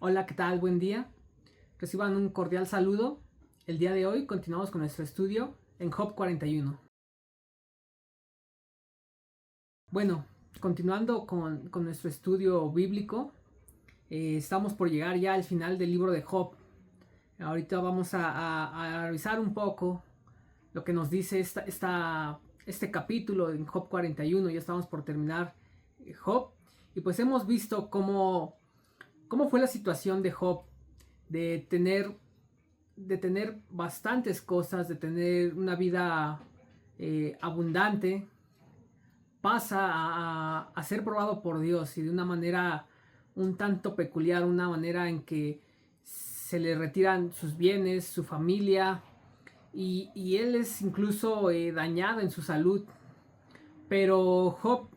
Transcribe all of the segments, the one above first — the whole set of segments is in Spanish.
Hola, ¿qué tal? Buen día. Reciban un cordial saludo. El día de hoy continuamos con nuestro estudio en Job 41. Bueno, continuando con nuestro estudio bíblico, estamos por llegar ya al final del libro de Job. Ahorita vamos a revisar un poco lo que nos dice este capítulo en Job 41. Ya estamos por terminar Job. Y pues hemos visto cómo fue la situación de Job, de tener bastantes cosas, de tener una vida abundante, pasa a ser probado por Dios y de una manera un tanto peculiar, una manera en que se le retiran sus bienes, su familia, y él es incluso dañado en su salud. Pero Job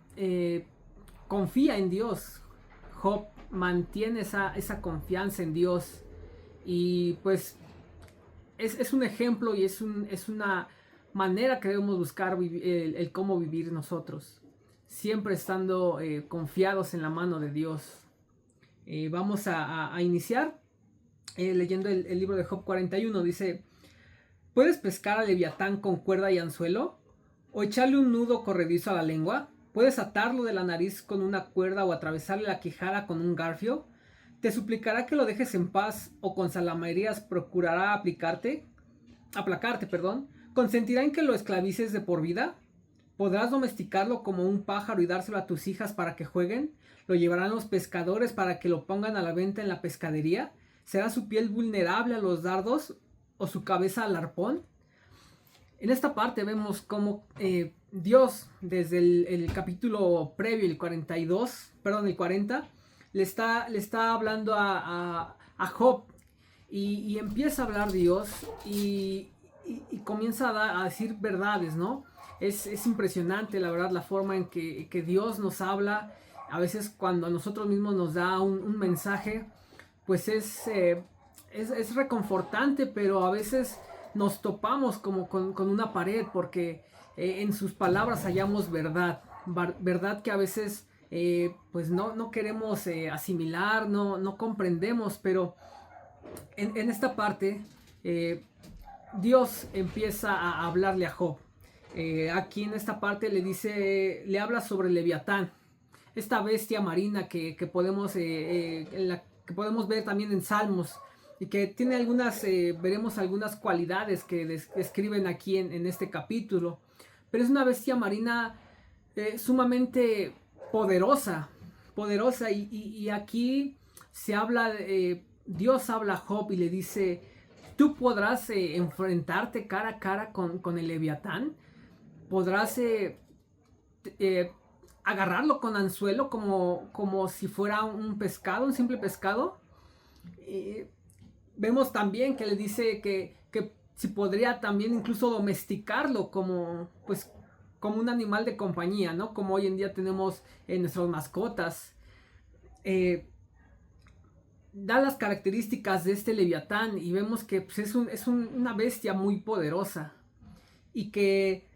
confía en Dios. Job mantiene esa confianza en Dios. Y pues es un ejemplo y es una manera que debemos buscar el cómo vivir nosotros. Siempre estando confiados en la mano de Dios. Vamos a iniciar leyendo el libro de Job 41. Dice: ¿puedes pescar a Leviatán con cuerda y anzuelo? ¿O echarle un nudo corredizo a la lengua? ¿Puedes atarlo de la nariz con una cuerda o atravesarle la quijada con un garfio? ¿Te suplicará que lo dejes en paz o con salamerías procurará aplacarte, perdón? ¿Consentirá en que lo esclavices de por vida? ¿Podrás domesticarlo como un pájaro y dárselo a tus hijas para que jueguen? ¿Lo llevarán los pescadores para que lo pongan a la venta en la pescadería? ¿Será su piel vulnerable a los dardos o su cabeza al arpón? En esta parte vemos cómo Dios, desde el capítulo previo, el 42, perdón, el 40, le está hablando a Job y empieza a hablar Dios y comienza a decir verdades, ¿no? Es impresionante, la verdad, la forma en que Dios nos habla. A veces cuando a nosotros mismos nos da un mensaje, pues es reconfortante, pero a veces nos topamos como con una pared porque en sus palabras hallamos verdad que a veces pues no queremos asimilar, no comprendemos, pero en esta parte Dios empieza a hablarle a Job. Aquí en esta parte le habla sobre Leviatán, esta bestia marina que podemos, que podemos ver también en Salmos y que tiene veremos algunas cualidades que describen aquí en este capítulo. Pero es una bestia marina sumamente poderosa, y aquí se habla, Dios habla a Job y le dice: tú podrás enfrentarte cara a cara con el Leviatán, podrás eh, agarrarlo con anzuelo como si fuera un pescado, un simple pescado. Vemos también que le dice que si podría también incluso domesticarlo como un animal de compañía, ¿no? Como hoy en día tenemos en nuestras mascotas. Eh, Da las características de este Leviatán y vemos que pues, una bestia muy poderosa y que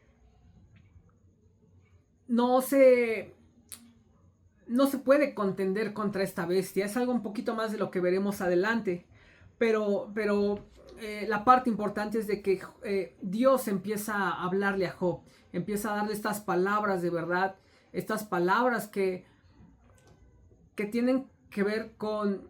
no se, no se puede contender contra esta bestia. Es algo un poquito más de lo que veremos adelante. Pero la parte importante es de que Dios empieza a hablarle a Job. Empieza a darle estas palabras de verdad. Estas palabras que tienen que ver con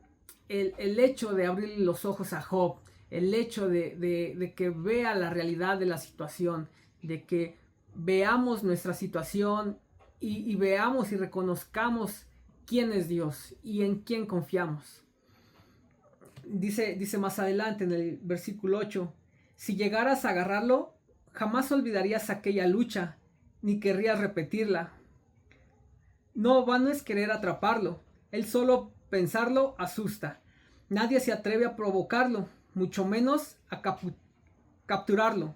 el hecho de abrir los ojos a Job. El hecho de que vea la realidad de la situación. De que veamos nuestra situación y veamos y reconozcamos quién es Dios y en quién confiamos. Dice más adelante en el versículo 8: si llegaras a agarrarlo, jamás olvidarías aquella lucha, ni querrías repetirla. No vano es querer atraparlo, él solo pensarlo asusta. Nadie se atreve a provocarlo, mucho menos a capturarlo.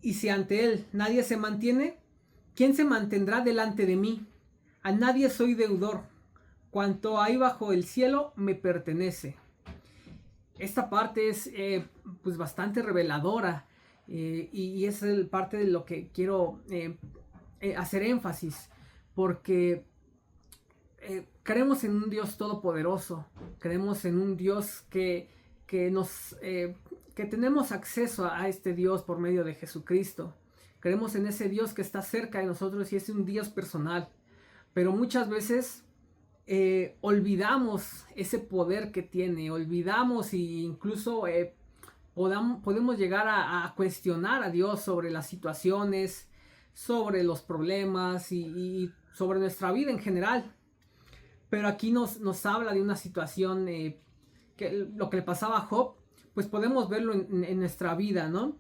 Y si ante él nadie se mantiene, ¿quién se mantendrá delante de mí? A nadie soy deudor. Cuanto hay bajo el cielo me pertenece. Esta parte es pues bastante reveladora y es parte de lo que quiero hacer énfasis, porque creemos en un Dios todopoderoso, creemos en un Dios que tenemos acceso a este Dios por medio de Jesucristo. Creemos en ese Dios que está cerca de nosotros y es un Dios personal. Pero muchas veces olvidamos ese poder que tiene, olvidamos e incluso podemos llegar a cuestionar a Dios sobre las situaciones, sobre los problemas y sobre nuestra vida en general. Pero aquí nos habla de una situación que lo que le pasaba a Job, pues podemos verlo en nuestra vida, ¿no?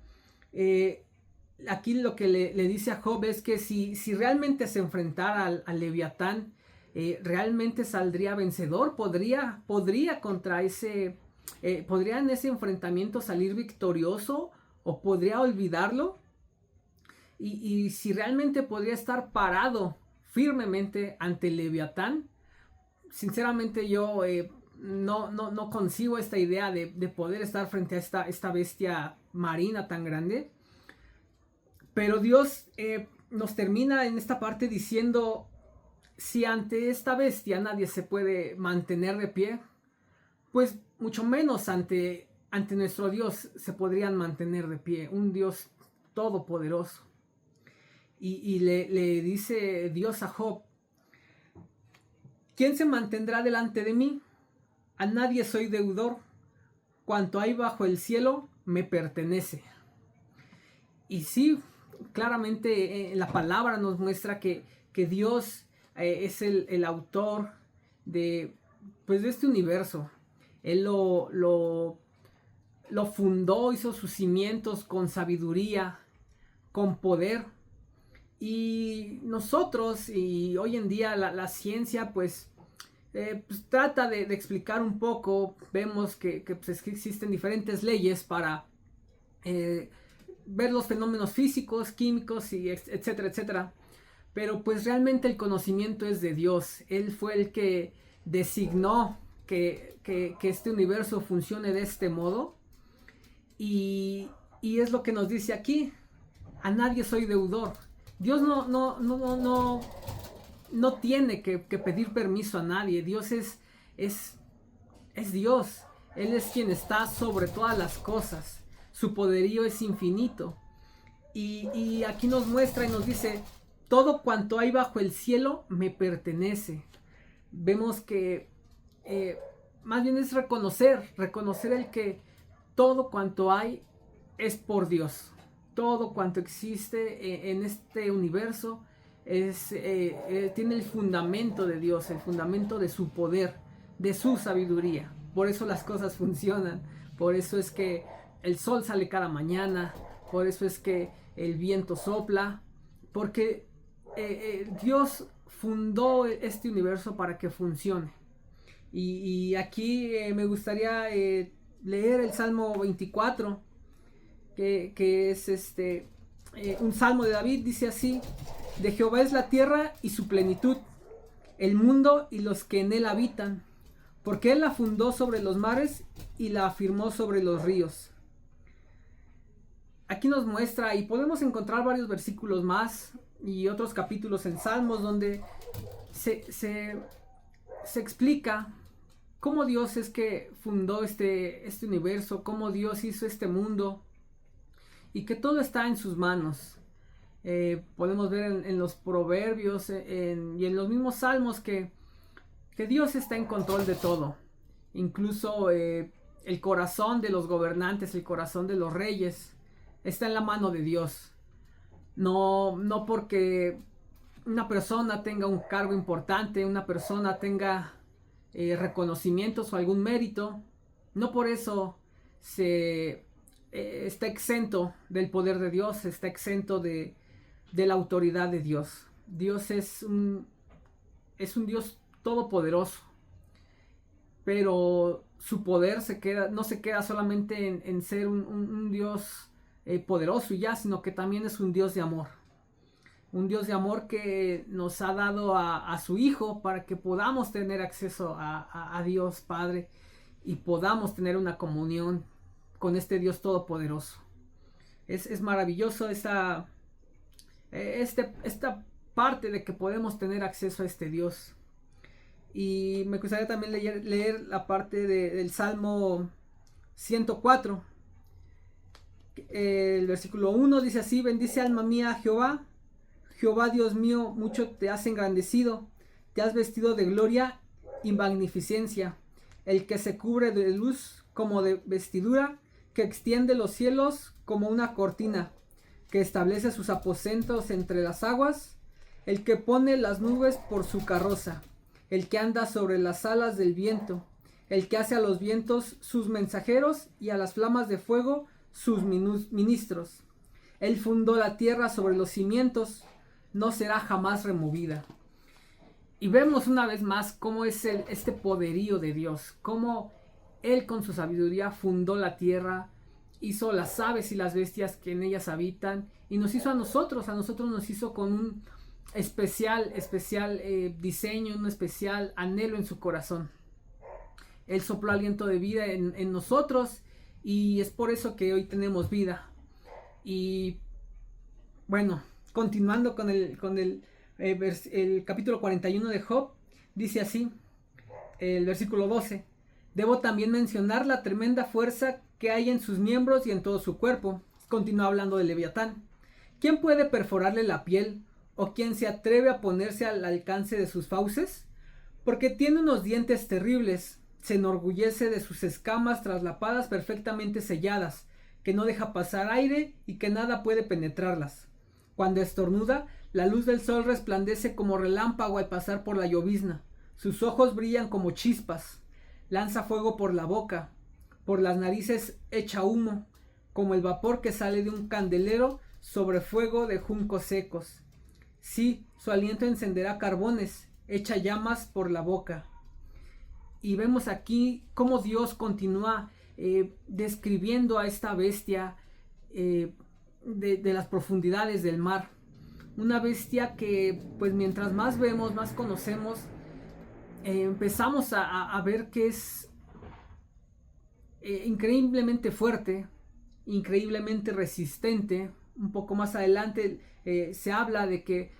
Aquí lo que le dice a Job es que si realmente se enfrentara al Leviatán, realmente saldría vencedor, podría contra ese, podría en ese enfrentamiento salir victorioso o podría olvidarlo, y si realmente podría estar parado firmemente ante el Leviatán. Sinceramente yo no concibo esta idea de poder estar frente a esta bestia marina tan grande. Pero Dios nos termina en esta parte diciendo, si ante esta bestia nadie se puede mantener de pie, pues mucho menos ante nuestro Dios se podrían mantener de pie, un Dios todopoderoso. Y le dice Dios a Job, ¿quién se mantendrá delante de mí? A nadie soy deudor, cuanto hay bajo el cielo me pertenece. Y sí, claramente la palabra nos muestra que Dios es el autor de este universo. Él lo fundó, hizo sus cimientos con sabiduría, con poder. Y nosotros, y hoy en día la ciencia pues trata de explicar un poco. Vemos que existen diferentes leyes para ver los fenómenos físicos, químicos, y etcétera, etcétera. Pero pues realmente el conocimiento es de Dios. Él fue el que designó que este universo funcione de este modo. Y es lo que nos dice aquí. A nadie soy deudor. Dios no tiene que pedir permiso a nadie. Dios es Dios. Él es quien está sobre todas las cosas. Su poderío es infinito. Y aquí nos muestra y nos dice, todo cuanto hay bajo el cielo me pertenece. Vemos que más bien es reconocer el que todo cuanto hay es por Dios. Todo cuanto existe en este universo tiene el fundamento de Dios, el fundamento de su poder, de su sabiduría. Por eso las cosas funcionan. Por eso es que el sol sale cada mañana. Por eso es que el viento sopla. Porque Dios fundó este universo para que funcione. Y aquí me gustaría leer el Salmo 24, que es un salmo de David. Dice así: de Jehová es la tierra y su plenitud, el mundo y los que en él habitan, porque él la fundó sobre los mares y la afirmó sobre los ríos. Aquí nos muestra, y podemos encontrar varios versículos más y otros capítulos en Salmos donde se explica cómo Dios es que fundó este universo, cómo Dios hizo este mundo y que todo está en sus manos. Podemos ver en los proverbios y en los mismos salmos que Dios está en control de todo. Incluso el corazón de los gobernantes, el corazón de los reyes está en la mano de Dios. No porque una persona tenga un cargo importante, una persona tenga reconocimientos o algún mérito, no por eso está exento del poder de Dios, está exento de la autoridad de Dios. Dios es un Dios todopoderoso, pero su poder no se queda solamente en ser un Dios poderoso y ya, sino que también es un Dios de amor. Un Dios de amor que nos ha dado a su Hijo para que podamos tener acceso a Dios Padre y podamos tener una comunión con este Dios todopoderoso. Es maravilloso esta parte de que podemos tener acceso a este Dios. Y me gustaría también leer la parte del Salmo 104. El versículo 1 dice así: bendice alma mía a Jehová. Jehová Dios mío, mucho te has engrandecido, te has vestido de gloria y magnificencia, el que se cubre de luz como de vestidura, que extiende los cielos como una cortina, que establece sus aposentos entre las aguas, el que pone las nubes por su carroza, el que anda sobre las alas del viento, el que hace a los vientos sus mensajeros y a las flamas de fuego sus ministros. Él fundó la tierra sobre los cimientos, no será jamás removida. Y vemos una vez más cómo es este poderío de Dios, cómo Él con su sabiduría fundó la tierra, hizo las aves y las bestias que en ellas habitan, y nos hizo a nosotros nos hizo con un especial diseño, un especial anhelo en su corazón. Él sopló aliento de vida en nosotros, y es por eso que hoy tenemos vida. Y bueno, continuando con el capítulo 41 de Job, dice así, el versículo 12: debo también mencionar la tremenda fuerza que hay en sus miembros y en todo su cuerpo. Continúa hablando de Leviatán. ¿Quién puede perforarle la piel? ¿O quién se atreve a ponerse al alcance de sus fauces? Porque tiene unos dientes terribles, se enorgullece de sus escamas traslapadas perfectamente selladas, que no deja pasar aire y que nada puede penetrarlas. Cuando estornuda, la luz del sol resplandece como relámpago al pasar por la llovizna. Sus ojos brillan como chispas. Lanza fuego por la boca. Por las narices echa humo, como el vapor que sale de un candelero sobre fuego de juncos secos. Sí, su aliento encenderá carbones, echa llamas por la boca. Y vemos aquí cómo Dios continúa describiendo a esta bestia de las profundidades del mar. Una bestia que, pues mientras más vemos, más conocemos, empezamos a ver que es increíblemente fuerte, increíblemente resistente. Un poco más adelante se habla de que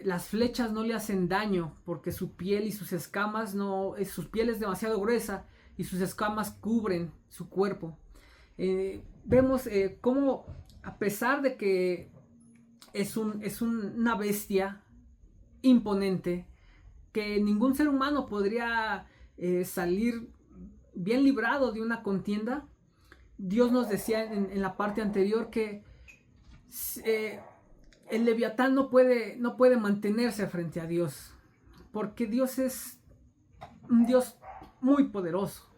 las flechas no le hacen daño porque su piel y sus escamas su piel es demasiado gruesa y sus escamas cubren su cuerpo. Vemos cómo, a pesar de que es una bestia imponente, que ningún ser humano podría salir bien librado de una contienda, Dios nos decía en la parte anterior que el Leviatán no puede mantenerse frente a Dios, porque Dios es un Dios muy poderoso,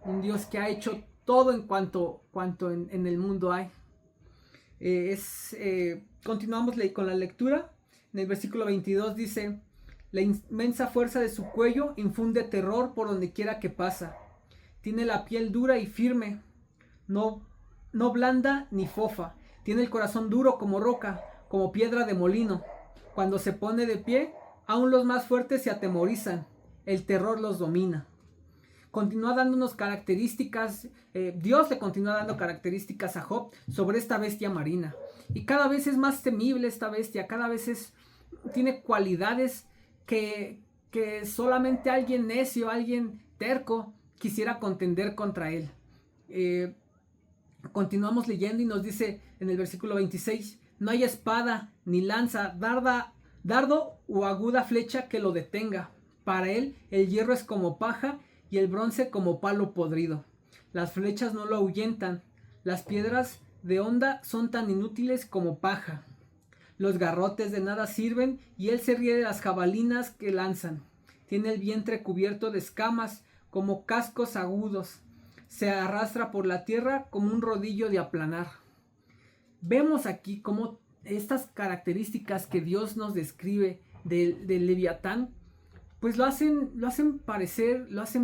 un Dios que ha hecho todo en cuanto en el mundo hay. Continuamos con la lectura. En el versículo 22 dice: la inmensa fuerza de su cuello infunde terror por donde quiera que pasa. Tiene la piel dura y firme, no blanda ni fofa. Tiene el corazón duro como roca, como piedra de molino. Cuando se pone de pie, aún los más fuertes se atemorizan. El terror los domina. Continúa dándonos características, Dios le continúa dando características a Job sobre esta bestia marina. Y cada vez es más temible esta bestia, cada vez tiene cualidades que solamente alguien necio, alguien terco quisiera contender contra él. Continuamos leyendo y nos dice en el versículo 26: no hay espada, ni lanza, dardo o aguda flecha que lo detenga. Para él el hierro es como paja y el bronce como palo podrido. Las flechas no lo ahuyentan, las piedras de honda son tan inútiles como paja. Los garrotes de nada sirven y él se ríe de las jabalinas que lanzan. Tiene el vientre cubierto de escamas como cascos agudos. Se arrastra por la tierra como un rodillo de aplanar. Vemos aquí cómo estas características que Dios nos describe del Leviatán, pues lo hacen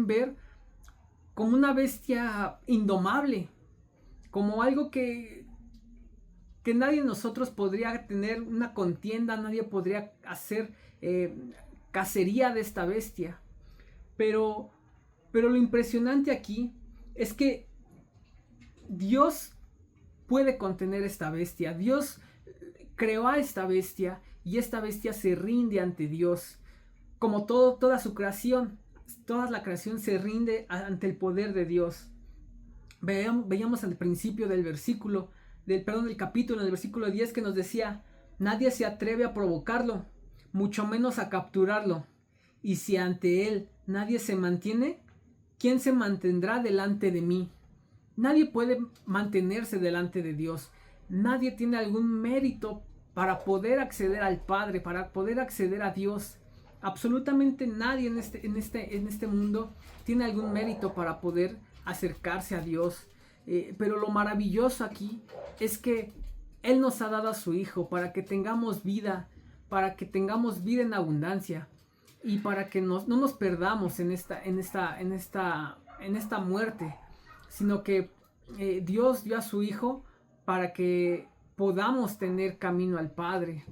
ver como una bestia indomable, como algo que nadie de nosotros podría tener una contienda, nadie podría hacer cacería de esta bestia. Pero lo impresionante aquí es que Dios puede contener esta bestia. Dios creó a esta bestia y esta bestia se rinde ante Dios. como toda su creación, toda la creación se rinde ante el poder de Dios. Veíamos al principio del versículo, del capítulo, en el versículo 10, que nos decía: nadie se atreve a provocarlo, mucho menos a capturarlo. Y si ante él nadie se mantiene, ¿quién se mantendrá delante de mí? Nadie puede mantenerse delante de Dios. Nadie tiene algún mérito para poder acceder al Padre, para poder acceder a Dios. Absolutamente nadie en este mundo tiene algún mérito para poder acercarse a Dios. Pero lo maravilloso aquí es que Él nos ha dado a su Hijo para que tengamos vida en abundancia, y para que no nos perdamos en esta muerte, sino que Dios dio a su Hijo para que podamos tener camino al Padre.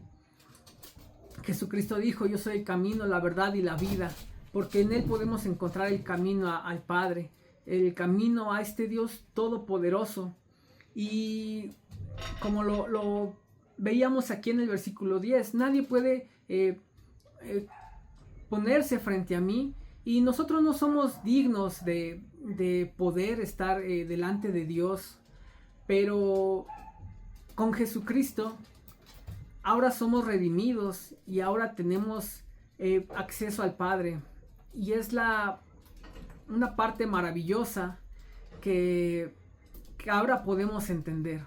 Jesucristo dijo: yo soy el camino, la verdad y la vida, porque en Él podemos encontrar el camino al Padre, el camino a este Dios todopoderoso. Y como lo veíamos aquí en el versículo 10, nadie puede ponerse frente a mí, y nosotros no somos dignos de poder estar delante de Dios, pero con Jesucristo ahora somos redimidos y ahora tenemos acceso al Padre. Y es una parte maravillosa que ahora podemos entender,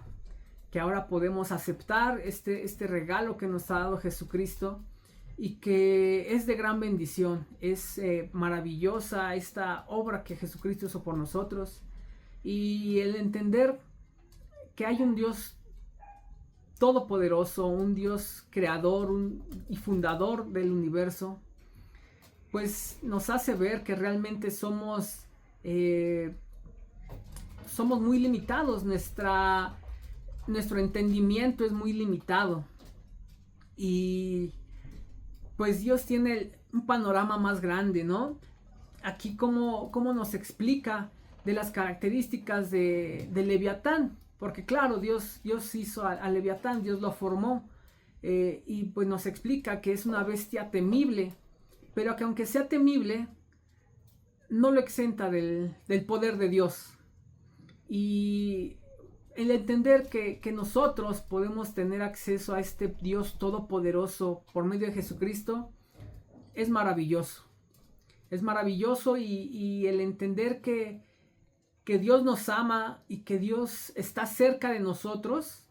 que ahora podemos aceptar este regalo que nos ha dado Jesucristo, y que es de gran bendición. Es maravillosa esta obra que Jesucristo hizo por nosotros, y el entender que hay un Dios todopoderoso, un Dios creador y fundador del universo, pues nos hace ver que realmente somos muy limitados. Nuestro entendimiento es muy limitado, y pues Dios tiene un panorama más grande, ¿no? Aquí como nos explica de las características de Leviatán, porque claro, Dios hizo a Leviatán, Dios lo formó, y pues nos explica que es una bestia temible, pero que aunque sea temible, no lo exenta del poder de Dios. Y el entender que nosotros podemos tener acceso a este Dios todopoderoso por medio de Jesucristo es maravilloso. Es maravilloso, y el entender que Dios nos ama y que Dios está cerca de nosotros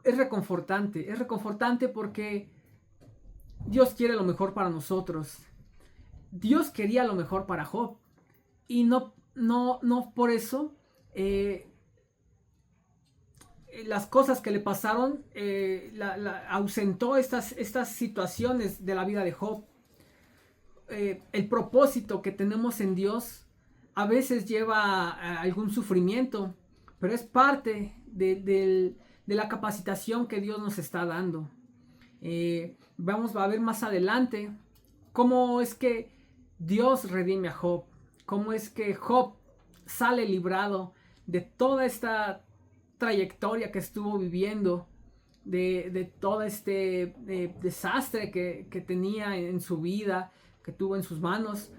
es reconfortante. Es reconfortante porque Dios quiere lo mejor para nosotros. Dios quería lo mejor para Job, y no por eso las cosas que le pasaron ausentó estas situaciones de la vida de Job. El propósito que tenemos en Dios a veces lleva a algún sufrimiento, pero es parte de la capacitación que Dios nos está dando. Vamos a ver más adelante cómo es que Dios redime a Job, cómo es que Job sale librado de toda esta trayectoria que estuvo viviendo, de todo este desastre que tenía en su vida, que tuvo en sus manos,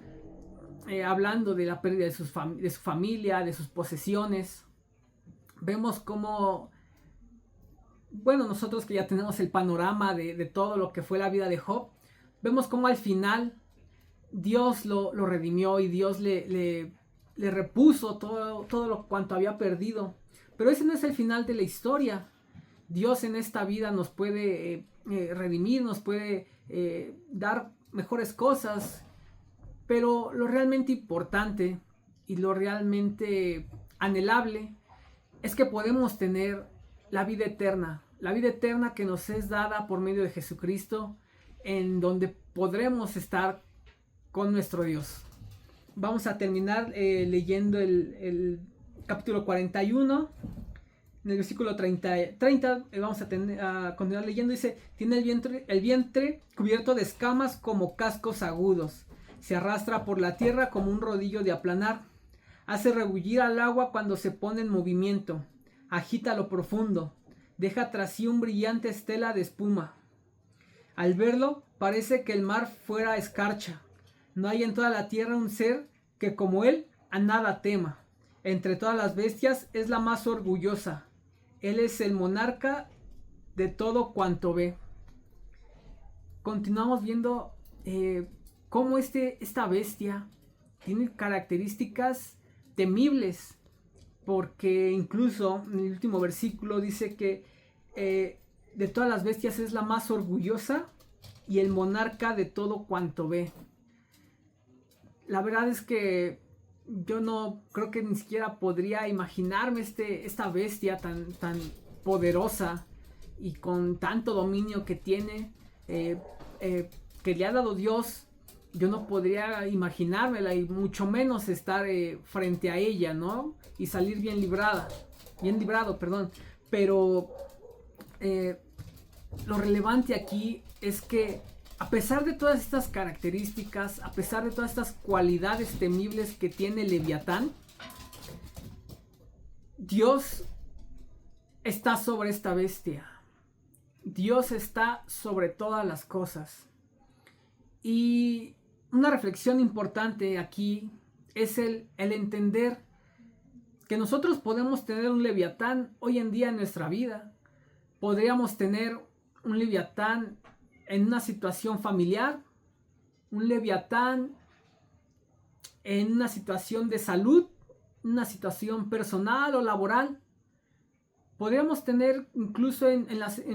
hablando de la pérdida de su familia, de sus posesiones. Vemos cómo, bueno, nosotros que ya tenemos el panorama de todo lo que fue la vida de Job, vemos cómo al final Dios lo redimió, y Dios le repuso todo cuanto había perdido. Pero ese no es el final de la historia. Dios en esta vida nos puede redimir, nos puede dar mejores cosas, pero lo realmente importante y lo realmente anhelable es que podemos tener la vida eterna que nos es dada por medio de Jesucristo, en donde podremos estar con nuestro Dios. Vamos a terminar leyendo el capítulo 41, en el versículo 30, vamos a continuar leyendo. Dice: tiene el vientre cubierto de escamas como cascos agudos, se arrastra por la tierra como un rodillo de aplanar, hace rebullir al agua cuando se pone en movimiento, agita lo profundo, deja tras sí un brillante estela de espuma. Al verlo parece que el mar fuera escarcha. No hay en toda la tierra un ser que como él a nada tema. Entre todas las bestias es la más orgullosa. Él es el monarca de todo cuanto ve. Continuamos viendo cómo esta bestia tiene características temibles, porque incluso en el último versículo dice que de todas las bestias es la más orgullosa y el monarca de todo cuanto ve. La verdad es que yo no creo que ni siquiera podría imaginarme esta bestia tan poderosa y con tanto dominio que tiene, que le ha dado Dios. Yo no podría imaginármela y mucho menos estar frente a ella, ¿no? Y salir bien librado, perdón. Pero lo relevante aquí es que a pesar de todas estas características, a pesar de todas estas cualidades temibles que tiene Leviatán, Dios está sobre esta bestia. Dios está sobre todas las cosas. Y una reflexión importante aquí es el entender que nosotros podemos tener un Leviatán hoy en día en nuestra vida. Podríamos tener un Leviatán en una situación familiar, un Leviatán en una situación de salud, una situación personal o laboral. Podríamos tener incluso en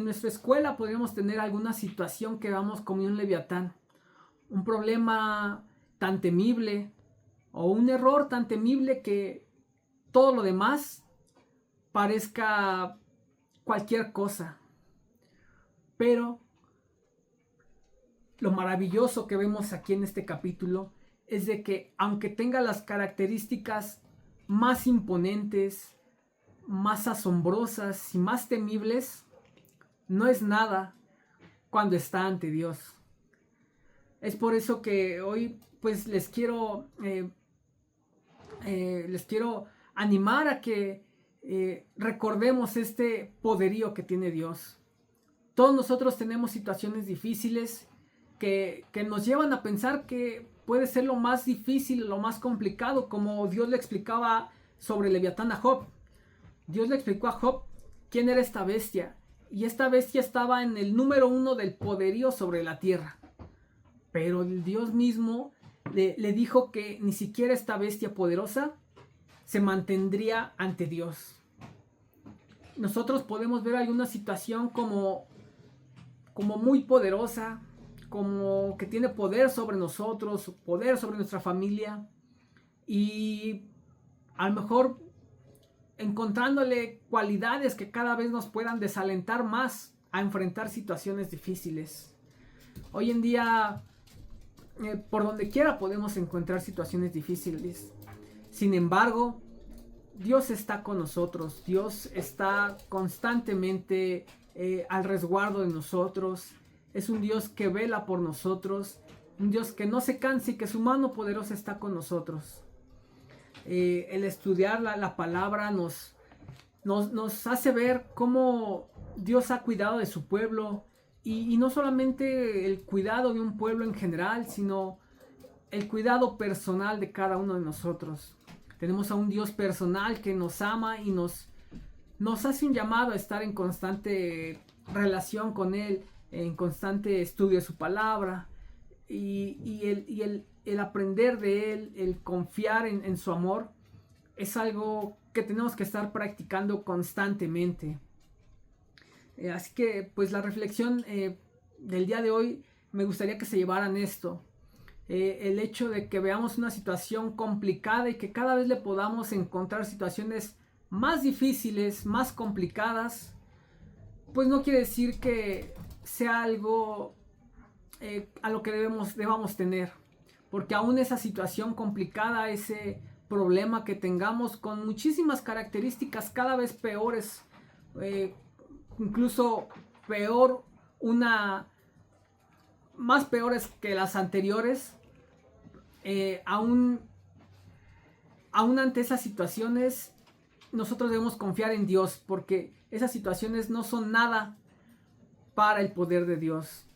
nuestra escuela, podríamos tener alguna situación que vamos como un Leviatán. Un problema tan temible o un error tan temible que todo lo demás parezca cualquier cosa. Pero lo maravilloso que vemos aquí en este capítulo es de que aunque tenga las características más imponentes, más asombrosas y más temibles, no es nada cuando está ante Dios. Es por eso que hoy pues les quiero animar a que recordemos este poderío que tiene Dios. Todos nosotros tenemos situaciones difíciles que nos llevan a pensar que puede ser lo más difícil, lo más complicado, como Dios le explicaba sobre Leviatán a Job. Dios le explicó a Job quién era esta bestia, y esta bestia estaba en el número 1 del poderío sobre la tierra. Pero el Dios mismo le dijo que ni siquiera esta bestia poderosa se mantendría ante Dios. Nosotros podemos ver alguna situación como muy poderosa, como que tiene poder sobre nosotros, poder sobre nuestra familia, y a lo mejor encontrándole cualidades que cada vez nos puedan desalentar más a enfrentar situaciones difíciles. Hoy en día, por donde quiera podemos encontrar situaciones difíciles. Sin embargo, Dios está con nosotros. Dios está constantemente al resguardo de nosotros. Es un Dios que vela por nosotros. Un Dios que no se cansa y que su mano poderosa está con nosotros. El estudiar la palabra nos hace ver cómo Dios ha cuidado de su pueblo. Y no solamente el cuidado de un pueblo en general, sino el cuidado personal de cada uno de nosotros. Tenemos a un Dios personal que nos ama y nos hace un llamado a estar en constante relación con Él, en constante estudio de su palabra, y el aprender de Él, el confiar en su amor, es algo que tenemos que estar practicando constantemente. Así que pues la reflexión del día de hoy me gustaría que se llevaran esto. El hecho de que veamos una situación complicada y que cada vez le podamos encontrar situaciones más difíciles, más complicadas, pues no quiere decir que sea algo a lo que debamos tener. Porque aún esa situación complicada, ese problema que tengamos con muchísimas características cada vez peores, incluso más peores que las anteriores, aún ante esas situaciones nosotros debemos confiar en Dios, porque esas situaciones no son nada para el poder de Dios.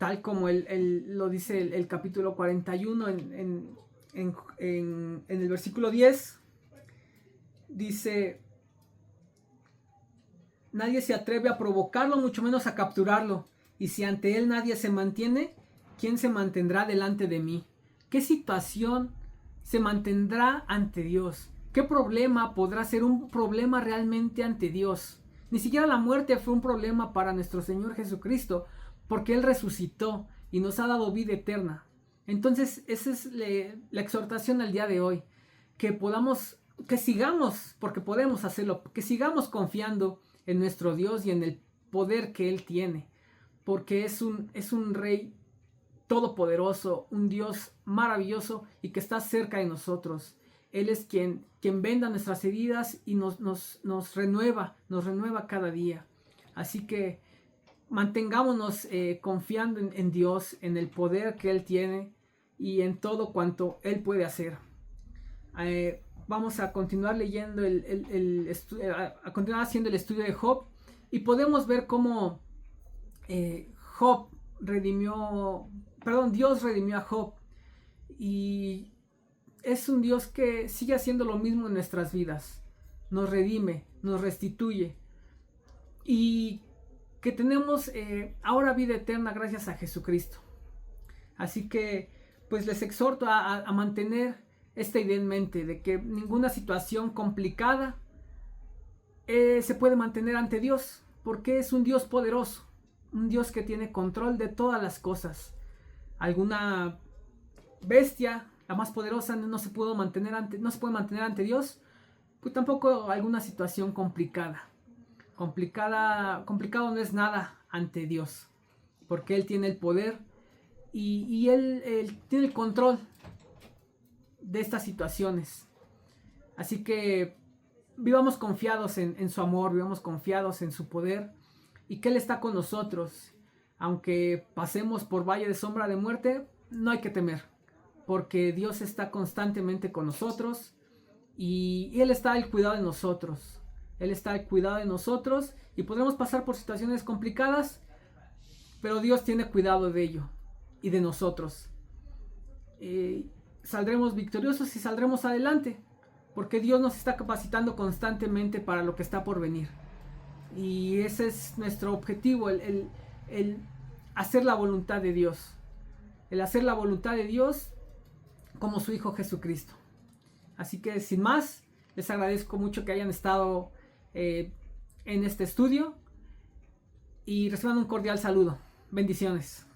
tal como lo dice el capítulo 41 en el versículo 10, dice: nadie se atreve a provocarlo, mucho menos a capturarlo, y si ante él nadie se mantiene, ¿quién se mantendrá delante de mí? ¿Qué situación se mantendrá ante Dios? ¿Qué problema podrá ser un problema realmente ante Dios? Ni siquiera la muerte fue un problema para nuestro Señor Jesucristo, porque Él resucitó y nos ha dado vida eterna. Entonces, esa es la exhortación al día de hoy, que sigamos, porque podemos hacerlo, que sigamos confiando en nuestro Dios y en el poder que Él tiene, porque es un Rey todopoderoso, un Dios maravilloso y que está cerca de nosotros. Él es quien venda nuestras heridas y nos renueva cada día. Así que mantengámonos confiando en Dios, en el poder que Él tiene y en todo cuanto Él puede hacer. Vamos a continuar leyendo a continuar haciendo el estudio de Job, y podemos ver cómo Dios redimió a Job, y es un Dios que sigue haciendo lo mismo en nuestras vidas. Nos redime, nos restituye, y que tenemos ahora vida eterna gracias a Jesucristo. Así que pues les exhorto a mantener esta idea en mente, de que ninguna situación complicada se puede mantener ante Dios, porque es un Dios poderoso, un Dios que tiene control de todas las cosas. Alguna bestia, la más poderosa, no se puede mantener ante Dios, pues tampoco alguna situación complicado no es nada ante Dios, porque Él tiene el poder y él tiene el control de estas situaciones. Así que vivamos confiados en su amor, vivamos confiados en su poder, y que Él está con nosotros. Aunque pasemos por valle de sombra de muerte, no hay que temer, porque Dios está constantemente con nosotros, y Él está al cuidado de nosotros. Él está al cuidado de nosotros, y podremos pasar por situaciones complicadas, pero Dios tiene cuidado de ello y de nosotros. Saldremos victoriosos y saldremos adelante, porque Dios nos está capacitando constantemente para lo que está por venir. Y ese es nuestro objetivo, el hacer la voluntad de Dios. El hacer la voluntad de Dios como su Hijo Jesucristo. Así que sin más, les agradezco mucho que hayan estado en este estudio, y reciban un cordial saludo. Bendiciones.